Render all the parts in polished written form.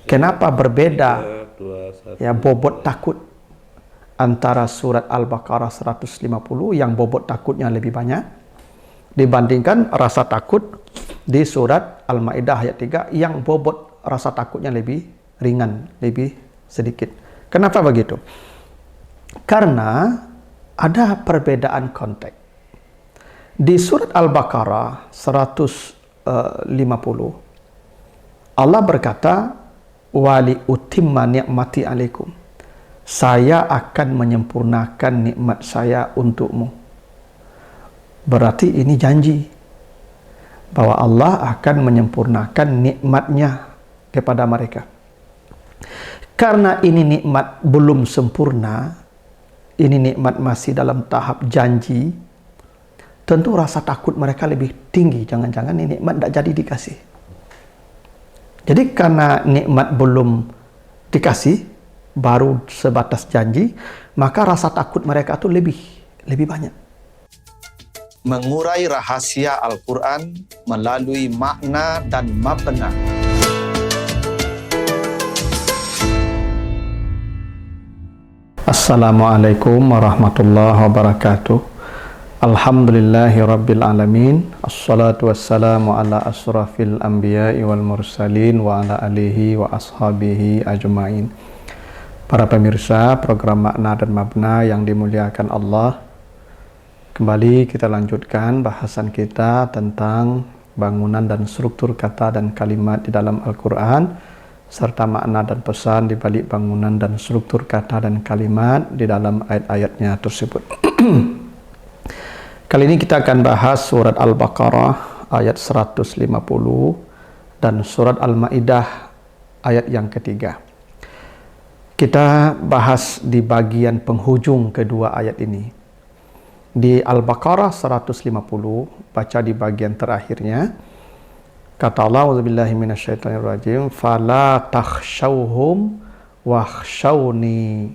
Kenapa berbeda ya bobot takut antara surat Al-Baqarah 150 yang bobot takutnya lebih banyak dibandingkan rasa takut di surat Al-Maidah ayat 3 yang bobot rasa takutnya lebih ringan, lebih sedikit. Kenapa begitu? Karena ada perbedaan konteks. Di surat Al-Baqarah 150 Allah berkata, "Wali utimma ni'mati alaikum." Saya akan menyempurnakan nikmat saya untukmu. Berarti ini janji bahwa Allah akan menyempurnakan nikmatnya kepada mereka. Karena ini nikmat belum sempurna, ini nikmat masih dalam tahap janji, tentu rasa takut mereka lebih tinggi. Jangan-jangan ini nikmat tidak jadi dikasih. Jadi karena nikmat belum dikasih, baru sebatas janji, maka rasa takut mereka itu lebih banyak. Mengurai rahasia Al-Quran melalui makna dan mabna. Assalamualaikum warahmatullahi wabarakatuh. Alhamdulillahi rabbil alamin. Assalatu wassalamu ala asrafil anbiya'i wal mursalin wa ala alihi wa ashabihi ajma'in. Para pemirsa program Makna dan Mabna yang dimuliakan Allah, kembali kita lanjutkan bahasan kita tentang bangunan dan struktur kata dan kalimat di dalam Al-Quran, serta makna dan pesan di balik bangunan dan struktur kata dan kalimat di dalam ayat-ayatnya tersebut. Kali ini kita akan bahas surat Al-Baqarah ayat 150 dan surat Al-Maidah ayat yang ketiga. Kita bahas di bagian penghujung kedua ayat ini. Di Al-Baqarah 150, baca di bagian terakhirnya, kata Allah, "A'udzubillahi minasyaitonirrajim, fala takhshawhum wakhshawni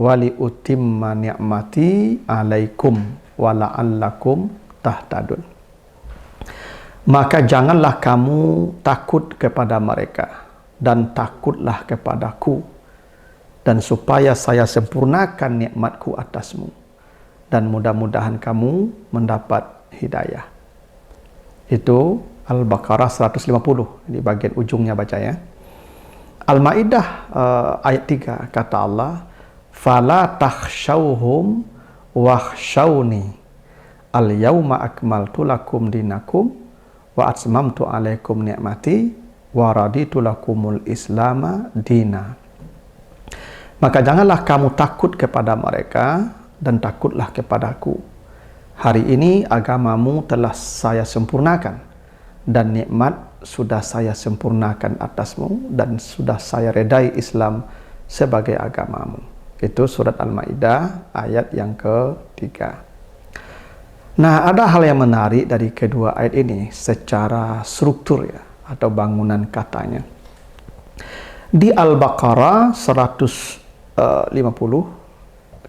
wali utimma ni'mati alaikum wa la'allakum tahtadun." Maka janganlah kamu takut kepada mereka dan takutlah kepadaku, dan supaya saya sempurnakan nikmatku atasmu dan mudah-mudahan kamu mendapat hidayah. Itu Al-Baqarah 150 di bagian ujungnya baca ya. Al-Maidah ayat 3 kata Allah, "Fala takhshawhum wakhshawni al-yawma akmaltu lakum dinakum wa atmamtu alaikum ni'mati wa raditu lakumul islama dina." Maka janganlah kamu takut kepada mereka dan takutlah kepadaku. Hari ini agamamu telah saya sempurnakan dan nikmat sudah saya sempurnakan atasmu dan sudah saya redai Islam sebagai agamamu. Itu surat Al-Maidah ayat yang ketiga. Nah, ada hal yang menarik dari kedua ayat ini secara struktur ya, atau bangunan katanya. Di Al-Baqarah 150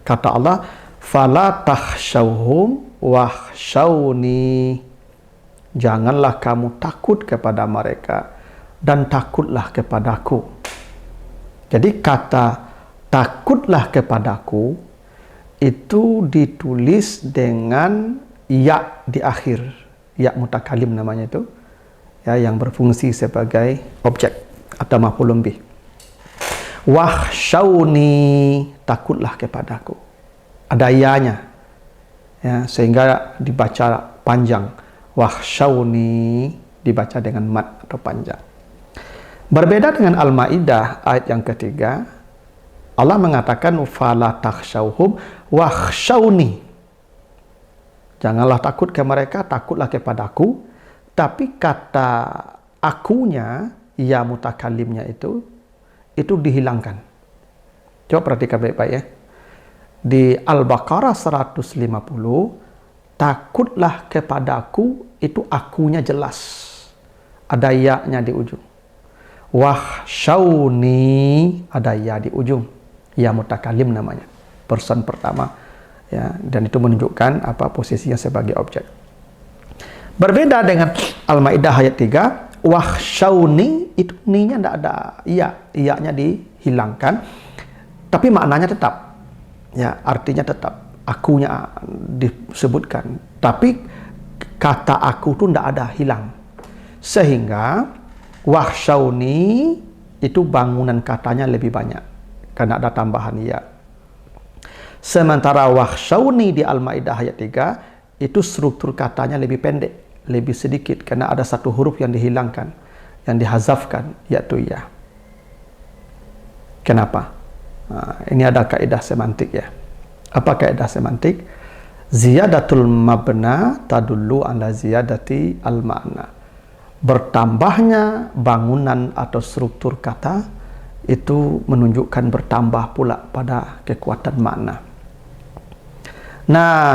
kata Allah, "Fala takhshawhum wakhshawni." Janganlah kamu takut kepada mereka dan takutlah kepadaku. Jadi kata takutlah kepadaku itu ditulis dengan ya di akhir, ya mutakalim namanya itu, ya, yang berfungsi sebagai objek atau maf'ulun bih. Wakhshawni, takutlah kepadaku. Ada ya-nya, ya, sehingga dibaca panjang. Wakhshawni dibaca dengan mad atau panjang. Berbeda dengan Al-Maidah ayat yang ketiga, Allah mengatakan fala takhshawhum wakhshawni. Janganlah takut ke mereka, takutlah kepadaku. Tapi kata akunya, ya mutakalimnya itu dihilangkan. Coba perhatikan baik-baik ya. Di Al-Baqarah 150, takutlah kepadaku itu akunya jelas. Ada ya-nya di ujung. Wakhshawni ada ya di ujung. Ya mutakalim namanya. Person pertama. Ya, dan itu menunjukkan apa posisinya sebagai objek. Berbeda dengan Al-Maidah ayat 3, wakhshawni itu ni-nya tidak ada iya-nya dihilangkan, tapi maknanya tetap. Ya, artinya tetap. Akunya disebutkan, tapi kata aku tu tidak ada, hilang. Sehingga wakhshawni itu bangunan katanya lebih banyak karena ada tambahan ya. Sementara wakhshawni di Al-Maidah ayat 3 itu struktur katanya lebih pendek, lebih sedikit karena ada satu huruf yang dihilangkan, yang dihazafkan, yaitu ya. Kenapa? Nah, ini ada kaidah semantik ya. Apa kaidah semantik? Ziyadatul mabna tadullu ala ziyadati al-ma'na. Bertambahnya bangunan atau struktur kata itu menunjukkan bertambah pula pada kekuatan makna. Nah,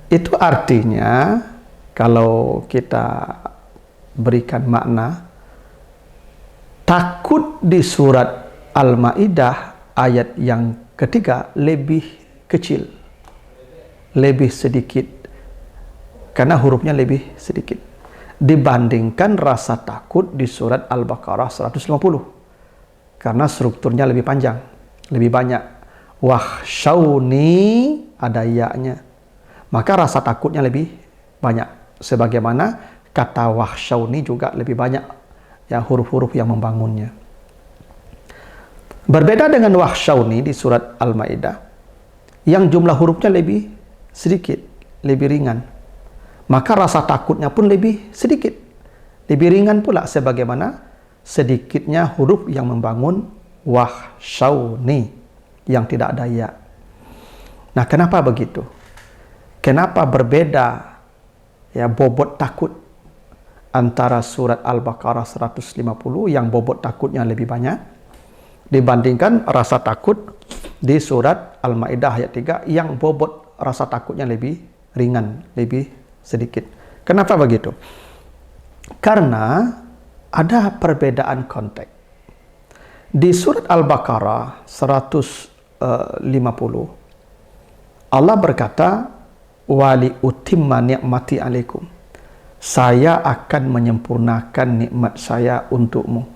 itu artinya kalau kita berikan makna, takut di surat Al-Maidah ayat yang ketiga lebih kecil, lebih sedikit, karena hurufnya lebih sedikit dibandingkan rasa takut di surat Al-Baqarah 150, karena strukturnya lebih panjang, lebih banyak. Wakhshawni ada ya-nya, maka rasa takutnya lebih banyak. Sebagaimana kata wakhshawni juga lebih banyak ya huruf-huruf yang membangunnya. Berbeda dengan wakhshawni di surat Al-Maidah yang jumlah hurufnya lebih sedikit, lebih ringan, maka rasa takutnya pun lebih sedikit, lebih ringan pula, sebagaimana sedikitnya huruf yang membangun wakhshawni yang tidak ada ya. Nah, kenapa begitu? Kenapa berbeda ya bobot takut antara surat Al-Baqarah 150 yang bobot takutnya lebih banyak dibandingkan rasa takut di surat Al-Maidah ayat 3 yang bobot rasa takutnya lebih ringan, lebih sedikit. Kenapa begitu? Karena ada perbedaan konteks. Di surat Al-Baqarah 150 Allah berkata, wali utimma ni'mati alaikum. Saya akan menyempurnakan nikmat saya untukmu.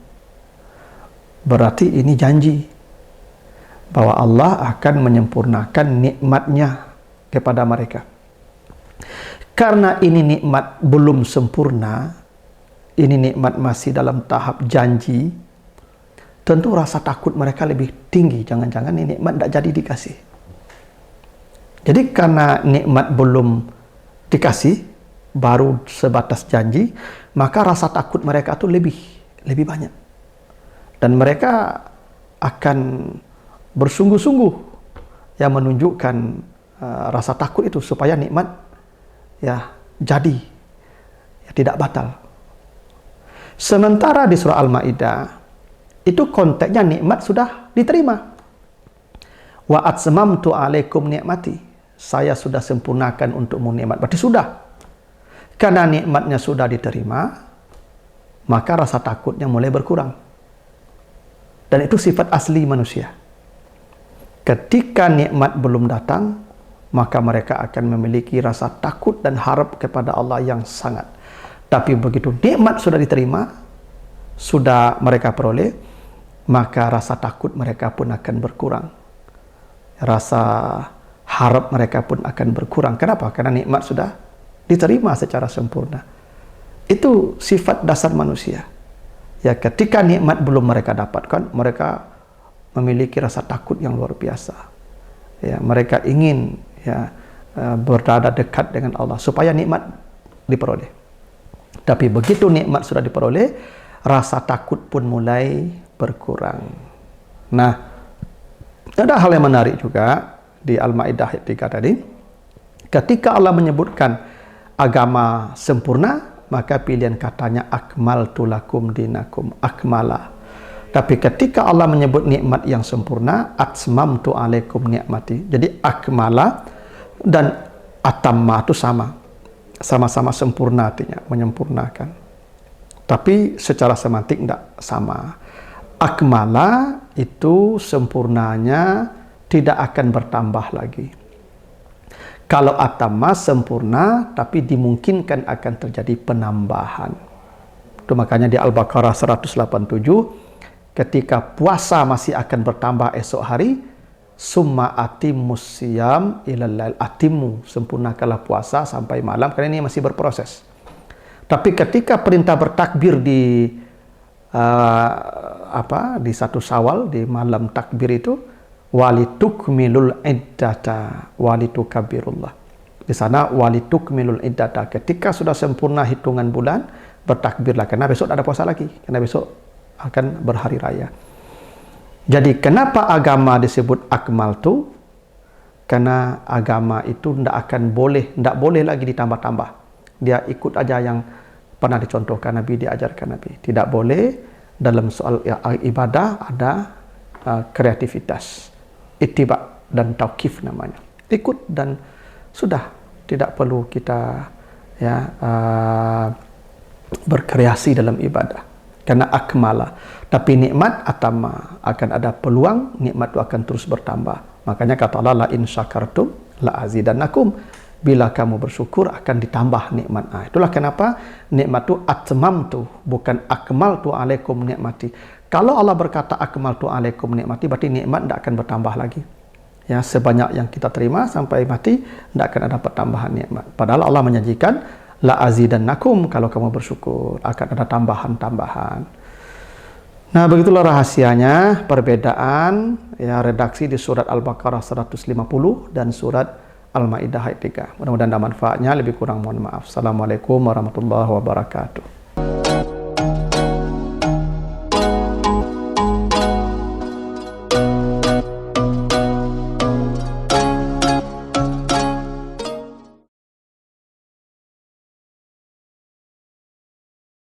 Berarti ini janji bahwa Allah akan menyempurnakan nikmatnya kepada mereka. Karena ini nikmat belum sempurna, ini nikmat masih dalam tahap janji, tentu rasa takut mereka lebih tinggi. Jangan-jangan ini nikmat tidak jadi dikasih. Jadi karena nikmat belum dikasih, baru sebatas janji, maka rasa takut mereka itu lebih banyak. Dan mereka akan bersungguh-sungguh yang menunjukkan rasa takut itu supaya nikmat ya jadi, ya, tidak batal. Sementara di surah Al-Maidah itu konteksnya nikmat sudah diterima. Wa atmamtu alaikum ni'mati. Saya sudah sempurnakan untukmu nikmat. Berarti sudah. Karena nikmatnya sudah diterima, maka rasa takutnya mulai berkurang. Dan itu sifat asli manusia. Ketika nikmat belum datang, maka mereka akan memiliki rasa takut dan harap kepada Allah yang sangat. Tapi begitu nikmat sudah diterima, sudah mereka peroleh, maka rasa takut mereka pun akan berkurang. Rasa harap mereka pun akan berkurang. Kenapa? Karena nikmat sudah diterima secara sempurna. Itu sifat dasar manusia. Ya, ketika nikmat belum mereka dapatkan, mereka memiliki rasa takut yang luar biasa. Ya, mereka ingin ya berada dekat dengan Allah supaya nikmat diperoleh. Tapi begitu nikmat sudah diperoleh, rasa takut pun mulai berkurang. Nah, ada hal yang menarik juga di Al-Maidah ayat 3 tadi. Ketika Allah menyebutkan agama sempurna, maka pilihan katanya akmaltu lakum dinakum, akmala. Tapi ketika Allah menyebut nikmat yang sempurna, atmamtu alaikum nikmati. Jadi akmala dan atamma itu sama-sama sempurna, artinya menyempurnakan. Tapi secara semantik tidak sama. Akmala itu sempurnanya tidak akan bertambah lagi. Kalau atamma sempurna, tapi dimungkinkan akan terjadi penambahan. Itu makanya di Al-Baqarah 187 ketika puasa masih akan bertambah esok hari, summa atimus siyam ilal lail, atimu, sempurnakanlah puasa sampai malam, karena ini masih berproses. Tapi ketika perintah bertakbir di di 1 Syawal, di malam takbir itu, walitukmilul iddata walitukabirullah. Di sana walitukmilul iddata, ketika sudah sempurna hitungan bulan, bertakbirlah, karena besok ada puasa lagi, karena besok akan berhari raya. Jadi kenapa agama disebut akmal tu? Karena agama itu tidak boleh lagi ditambah-tambah. Dia ikut aja yang pernah dicontohkan Nabi, diajarkan Nabi. Tidak boleh dalam soal ibadah ada kreativitas, ittiba dan tauqif namanya. Ikut dan sudah, tidak perlu kita berkreasi dalam ibadah. Karena akmala. Tapi nikmat atama, akan ada peluang nikmat itu akan terus bertambah. Makanya kata Allah, la in syakartum la azidannakum. Bila kamu bersyukur akan ditambah nikmat. Itulah kenapa nikmat itu atmamtu, bukan akmaltu alaikum nikmati. Kalau Allah berkata akmaltu alaikum nikmati, berarti nikmat tidak akan bertambah lagi. Ya, sebanyak yang kita terima sampai mati tidak akan ada pertambahan nikmat. Padahal Allah menjanjikan la azidannakum, kalau kamu bersyukur akan ada tambahan-tambahan. Nah, begitulah rahasianya perbedaan redaksi di surat Al-Baqarah 150 dan surat Al-Maidah ayat 3. Mudah-mudahan ada manfaatnya, lebih kurang mohon maaf. Assalamualaikum warahmatullahi wabarakatuh.